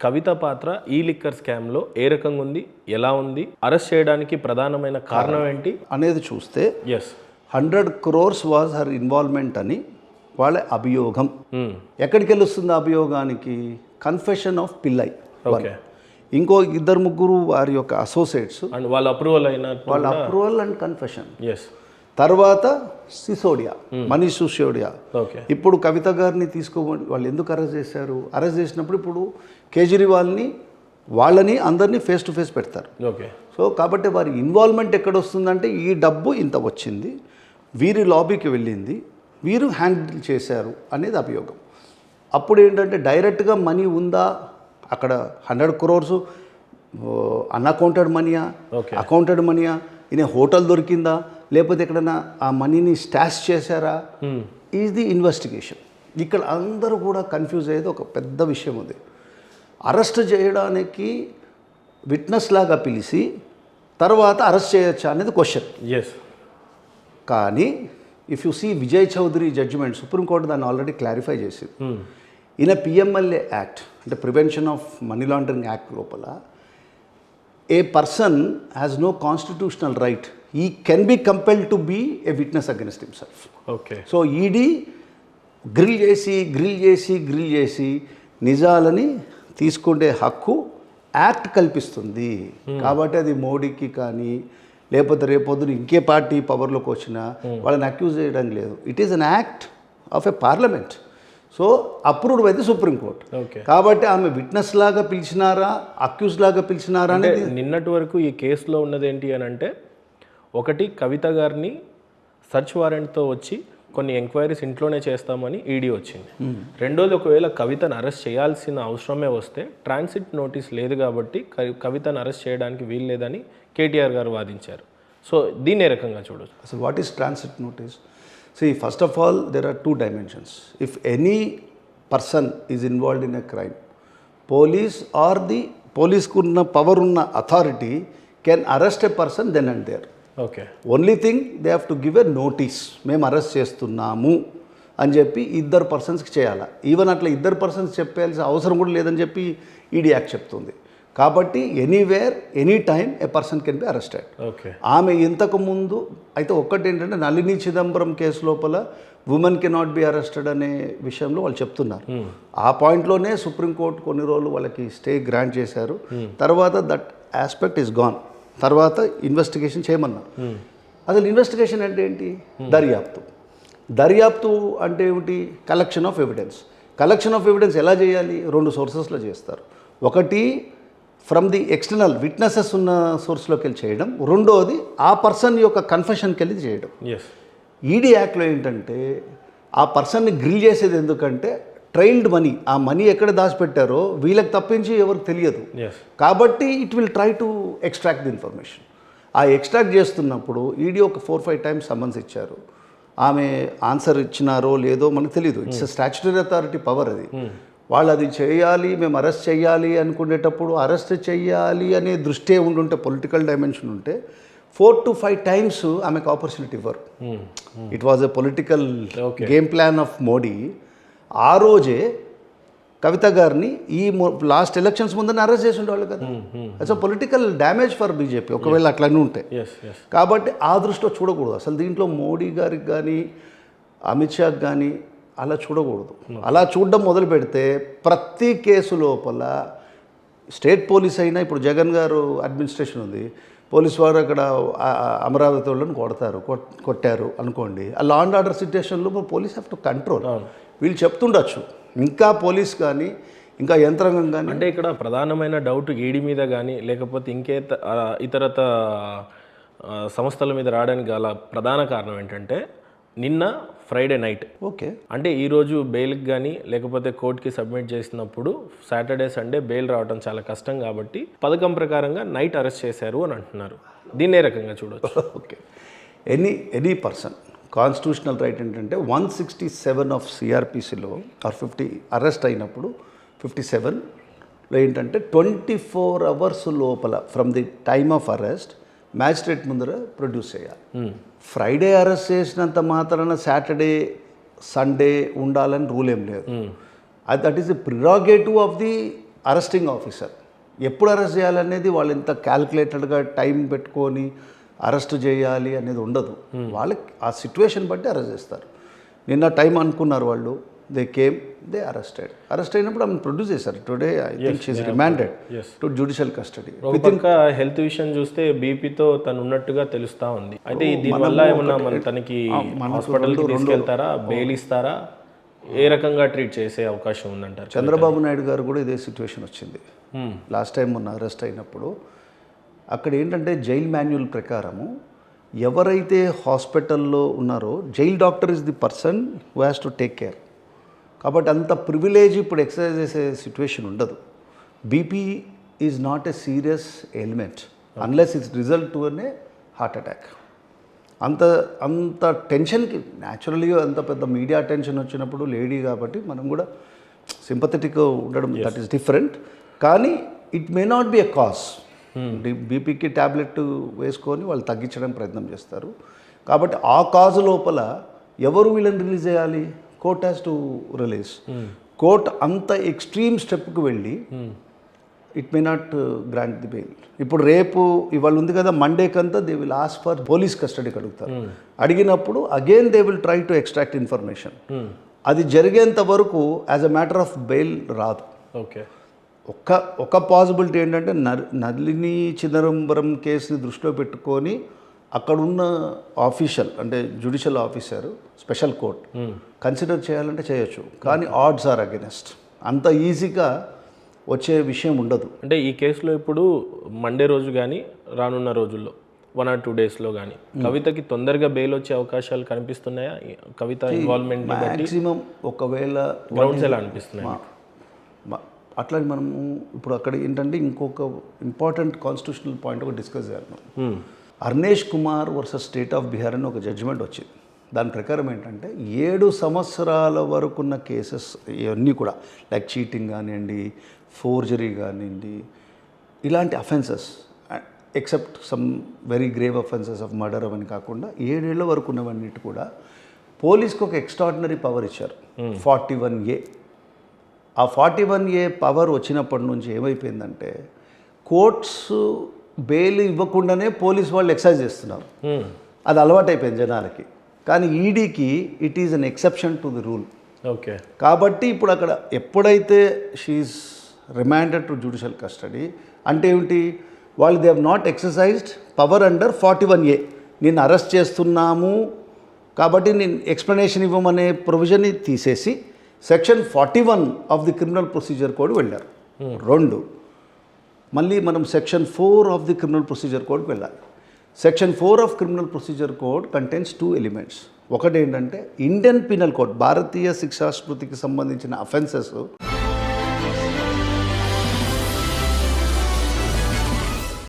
కవిత పాత్ర ఈ లిక్కర్ స్కామ్లో ఏ రకంగా ఉంది, ఎలా ఉంది, అరెస్ట్ చేయడానికి ప్రధానమైన కారణం ఏంటి అనేది చూస్తే yes 100 crores was her involvement అని వాళ్ళ అభియోగం. ఎక్కడికి వెళ్ళొస్తుంది అభియోగానికి? Confession of Pillai. ఓకే. ఇంకో 2-3 వారి యొక్క అసోసియేట్స్, అండ్ వాళ్ళ అప్రూవల్ అయిన వాళ్ళ అప్రూవల్ అండ్ కన్ఫెషన్. ఎస్. తర్వాత సిసోడియా, మనీష్ సిసోడియా. ఓకే. ఇప్పుడు కవిత గారిని తీసుకోబడి వాళ్ళు ఎందుకు అరెస్ట్ చేశారు? అరెస్ట్ చేసినప్పుడు ఇప్పుడు కేజ్రీవాల్ని వాళ్ళని అందరినీ ఫేస్ టు ఫేస్ పెడతారు. ఓకే. సో కాబట్టి వారి ఇన్వాల్వ్మెంట్ ఎక్కడ వస్తుందంటే ఈ డబ్బు ఇంత వచ్చింది, వీరి లాబీకి వెళ్ళింది, వీరు హ్యాండిల్ చేశారు అనేది అభియోగం. అప్పుడు ఏంటంటే డైరెక్ట్గా మనీ ఉందా అక్కడ? 100 crores అన్అకౌంటెడ్ మనీయా, అకౌంటెడ్ మనీయా, ఈయన హోటల్ దొరికిందా, లేకపోతే ఎక్కడైనా ఆ మనీని స్టాష్ చేశారా? Is the investigation. ఇక్కడ అందరూ కూడా కన్ఫ్యూజ్ అయ్యేది ఒక పెద్ద విషయం ఉంది. అరెస్ట్ చేయడానికి విట్నెస్ లాగా పిలిచి తర్వాత అరెస్ట్ చేయొచ్చా అనేది క్వశ్చన్. ఎస్. కానీ if you see Vijay Chaudhary judgment, Supreme Court దాన్ని ఆల్రెడీ క్లారిఫై చేసింది. ఈయన పిఎంఎల్ఏ యాక్ట్ అంటే prevention of money laundering act లోపల a person has no constitutional right, he can be compelled to be a witness against himself. Okay. So ED grill చేసి నిజాలని తీసుకునే హక్కు act కల్పిస్తుంది. కాబట్టి అది మోడీకి కానీ లేకపోతే రేపొద్దున ఇంకే పార్టీ పవర్లోకి వచ్చినా వాళ్ళని అక్యూజ్ చేయడం లేదు. It is an act of a parliament. So approved అయితే సుప్రీంకోర్టు. కాబట్టి ఆమె విట్నెస్ లాగా పిలిచినారా, అక్యూజ్ లాగా పిలిచినారా అనేది నిన్నటి వరకు ఈ కేసులో ఉన్నది ఏంటి అని అంటే, ఒకటి కవిత గారిని సర్చ్ వారెంట్తో వచ్చి కొన్ని ఎంక్వైరీస్ ఇంట్లోనే చేస్తామని ఈడీ వచ్చింది. రెండోది, ఒకవేళ కవితను అరెస్ట్ చేయాల్సిన అవసరమే వస్తే ట్రాన్సిట్ నోటీస్ లేదు కాబట్టి కవితను అరెస్ట్ చేయడానికి వీలు లేదని కేటీఆర్ గారు వాదించారు. సో దీన్ని ఏ రకంగా చూడొచ్చు? అసలు what is transit notice? See, first of all, there are 2 dimensions. If any person is involved in a crime, police or the police kunna power unna authority can arrest a person then and there. Okay. Only thing they have to give a notice. Mem arrest చేస్తున్నాము అని చెప్పి 2 పర్సన్స్కి చేయాలి. Even అట్లా 2 persons చెప్పాల్సిన అవసరం కూడా లేదని చెప్పి ఈడీ యాక్ట్ చెప్తుంది. కాబట్టి anywhere any time A person can be arrested. Okay. ఆమె ఇంతకు ముందు అయితే ఒక్కటి ఏంటంటే నళిని చిదంబరం కేసు లోపల ఉమెన్ కెనాట్ బి అరెస్టెడ్ అనే విషయంలో వాళ్ళు చెప్తున్నారు. ఆ పాయింట్లోనే సుప్రీంకోర్టు కొన్ని రోజులు వాళ్ళకి స్టే గ్రాంట్ చేశారు. తర్వాత దట్ ఆస్పెక్ట్ ఈస్ గాన్. తర్వాత ఇన్వెస్టిగేషన్ చేయమన్నారు. అసలు ఇన్వెస్టిగేషన్ అంటే ఏంటి? దర్యాప్తు అంటే ఏమిటి? Collection of evidence. Collection of evidence ఎలా చేయాలి? 2 సోర్సెస్లో చేస్తారు. ఒకటి ఫ్రమ్ ది ఎక్స్టర్నల్ విట్నెసెస్ ఉన్న సోర్స్లోకి వెళ్ళి చేయడం, రెండోది ఆ పర్సన్ యొక్క కన్ఫెషన్కి వెళ్ళి చేయడం. ఈడీ యాక్ట్లో ఏంటంటే ఆ పర్సన్ని గ్రిల్ చేసేది ఎందుకంటే ట్రైల్డ్ మనీ, ఆ మనీ ఎక్కడ దాచిపెట్టారో వీళ్ళకి తప్పించి ఎవరికి తెలియదు. కాబట్టి it will try to extract the information. ఆ ఎక్స్ట్రాక్ట్ చేస్తున్నప్పుడు ఈడీ ఒక 4-5 టైమ్స్ సమ్మన్స్ ఇచ్చారు. ఆమె ఆన్సర్ ఇచ్చినారో లేదో మనకు తెలియదు. ఇట్స్ స్టాచ్యుటరీ అథారిటీ పవర్ అది. వాళ్ళు అది చేయాలి, మేము అరెస్ట్ చేయాలి అనుకునేటప్పుడు అరెస్ట్ చేయాలి అనే దృష్టే ఉండుంటే, పొలిటికల్ డైమెన్షన్ ఉంటే 4 to 5 టైమ్స్ ఆమెకు ఆపర్చునిటీ ఇవ్వరు. It was a political game plan of Modi. ఆ రోజే కవిత గారిని ఈ లాస్ట్ ఎలక్షన్స్ ముందని అరెస్ట్ చేసి ఉండేవాళ్ళు కదా. అట్స్ పొలిటికల్ డ్యామేజ్ ఫర్ బీజేపీ ఒకవేళ అట్లనే ఉంటాయి. కాబట్టి ఆ దృష్టిలో చూడకూడదు. అసలు దీంట్లో మోడీ గారికి కానీ అమిత్ షాకి కానీ అలా చూడకూడదు. అలా చూడడం మొదలు పెడితే ప్రతి కేసు లోపల స్టేట్ పోలీస్ అయినా, ఇప్పుడు జగన్ గారు అడ్మినిస్ట్రేషన్ ఉంది, పోలీస్ వారు అక్కడ అమరావతి వాళ్ళని కొట్టారు అనుకోండి, ఆ లా అండ్ ఆర్డర్ సిచ్యుయేషన్లో పోలీస్ హ్యావ్ టు కంట్రోల్. వీళ్ళు చెప్తుండొచ్చు, ఇంకా పోలీస్ కానీ ఇంకా యంత్రాంగం కానీ. అంటే ఇక్కడ ప్రధానమైన డౌట్ ఈడీ మీద కానీ లేకపోతే ఇతరత సంస్థల మీద రావడానికి గల ప్రధాన కారణం ఏంటంటే, నిన్న ఫ్రైడే నైట్, ఓకే, అంటే ఈరోజు బెయిల్కి కానీ లేకపోతే కోర్టుకి సబ్మిట్ చేసినప్పుడు సాటర్డే సండే బెయిల్ రావడం చాలా కష్టం కాబట్టి పథకం ప్రకారంగా నైట్ అరెస్ట్ చేశారు అని అంటున్నారు. దీన్ని ఏ రకంగా చూడవచ్చు? Okay, any person constitutional right ఏంటంటే 167 ఆఫ్ సిఆర్పిసిలో ఆర్ 50 అరెస్ట్ అయినప్పుడు 57లో ఏంటంటే 24 hours లోపల from the time of arrest magistrate ముందర ప్రొడ్యూస్ చేయాలి. ఫ్రైడే అరెస్ట్ చేసినంత మాత్రాన సాటర్డే సండే ఉండాలని రూల్ ఏం లేదు. That is the prerogative of the arresting officer ఎప్పుడు అరెస్ట్ చేయాలనేది వాళ్ళు ఇంత క్యాల్కులేటెడ్గా టైం పెట్టుకొని అరెస్ట్ చేయాలి అనేది ఉండదు. వాళ్ళకి ఆ సిచ్యువేషన్ బట్టి అరెస్ట్ చేస్తారు. నిన్న టైం అనుకున్నారు వాళ్ళు, దే కేమ్, దే అరెస్ట్ అయినప్పుడు ఆమెను ప్రొడ్యూస్ చేశారు. Today I think she is remanded to judicial custody. ఒక పక్క హెల్త్ విషయం చూస్తే బీపీతో తను ఉన్నట్టుగా తెలుస్తా ఉంది. అయితే దీనివల్ల ఏమన్నా తనకి హాస్పిటల్కి తీసుకెళ్తారా, బెయిల్ ఇస్తారా, ఏ రకంగా ట్రీట్ చేసే అవకాశం ఉందంటారు? చంద్రబాబు నాయుడు గారు కూడా ఇదే సిచ్యువేషన్ వచ్చింది. లాస్ట్ టైం మొన్న అరెస్ట్ అయినప్పుడు అక్కడ ఏంటంటే జైల్ మాన్యువల్ ప్రకారము ఎవరైతే హాస్పిటల్లో ఉన్నారో jail doctor is the person who has to take care. కాబట్టి అంత ప్రివిలేజ్ ఇప్పుడు ఎక్సర్సైజ్ చేసే సిచ్యువేషన్ ఉండదు. BP is not a serious element unless it's result to అనే హార్ట్ అటాక్. అంత టెన్షన్కి న్యాచురల్గా అంత పెద్ద మీడియా అటెన్షన్ వచ్చినప్పుడు లేడీ కాబట్టి మనం కూడా సింపథెటిక్గా ఉండడం దట్ ఈస్ డిఫరెంట్. కానీ it may not be a cause. బీపీకి ట్యాబ్లెట్ వేసుకొని వాళ్ళు తగ్గించడం ప్రయత్నం చేస్తారు. కాబట్టి ఆ కాజు లోపల ఎవరు వీళ్ళని రిలీజ్ చేయాలి? Court has to release. Court అంత ఎక్స్ట్రీమ్ స్టెప్కి వెళ్ళి it may not grant the bail. ఇప్పుడు రేపు ఇవాళ ఉంది కదా, మండేకంతా they will ask for police కస్టడీకి అడుగుతారు. అడిగినప్పుడు again they will try to extract information. అది జరిగేంత వరకు as a matter of bail రాదు. ఓకే, ఒక పాసిబిలిటీ ఏంటంటే నళిని చిదంబరం కేసుని దృష్టిలో పెట్టుకొని అక్కడున్న ఆఫీషియల్ అంటే judicial officer special court consider చేయాలంటే చేయొచ్చు. కానీ ఆడ్స్ ఆర్ అగెనెస్ట్. అంత ఈజీగా వచ్చే విషయం ఉండదు. అంటే ఈ కేసులో ఇప్పుడు మండే రోజు కానీ రానున్న రోజుల్లో 1 or 2 డేస్లో కానీ కవితకి తొందరగా బెయిల్ వచ్చే అవకాశాలు కనిపిస్తున్నాయా? కవిత ఇన్వాల్వ్మెంట్ మ్యాక్సిమం ఒకవేళ గ్రౌండ్స్ ఎలా అనిపిస్తున్నాయి? అట్లా మనము ఇప్పుడు అక్కడ ఏంటంటే ఇంకొక ఇంపార్టెంట్ కాన్స్టిట్యూషనల్ పాయింట్ ఒకటి డిస్కస్ చేయాలి మనం. Arnesh Kumar versus state of Bihar అని ఒక జడ్జిమెంట్ వచ్చింది. దాని ప్రకారం ఏంటంటే 7 సంవత్సరాల వరకు ఉన్న కేసెస్ ఇవన్నీ కూడా లైక్ చీటింగ్ కానివ్వండి, ఫోర్జరీ కానివ్వండి, ఇలాంటి offences except some very grave offences of murder అవన్నీ కాకుండా 7 ఏళ్ల వరకు ఉన్నవన్నిటి కూడా పోలీస్కి ఒక ఎక్స్ట్రాడినరీ పవర్ ఇచ్చారు, 41A. ఆ 41A పవర్ వచ్చినప్పటి నుంచి ఏమైపోయిందంటే కోర్ట్స్ బెయిల్ ఇవ్వకుండానే పోలీస్ వాళ్ళు ఎక్సైజ్ చేస్తున్నారు. అది అలవాటైపోయింది జనాలకి. కానీ ఈడీకి it is an exception to the rule. Okay, కాబట్టి ఇప్పుడు అక్కడ ఎప్పుడైతే she is remanded to judicial custody అంటే ఏమిటి, వాళ్ళు they have not exercised power under 41A. నేను అరెస్ట్ చేస్తున్నాము కాబట్టి నేను ఎక్స్ప్లెనేషన్ ఇవ్వమనే ప్రొవిజన్ని తీసేసి section 41 of the criminal procedure code వెళ్ళారు. 2 మళ్ళీ మనం section 4 of the criminal procedure కోడ్కి వెళ్ళాలి. Section 4 of criminal procedure code contains 2 elements. ఒకటి ఏంటంటే ఇండియన్ పీనల్ కోడ్ భారతీయ శిక్షాస్మృతికి సంబంధించిన అఫెన్సెస్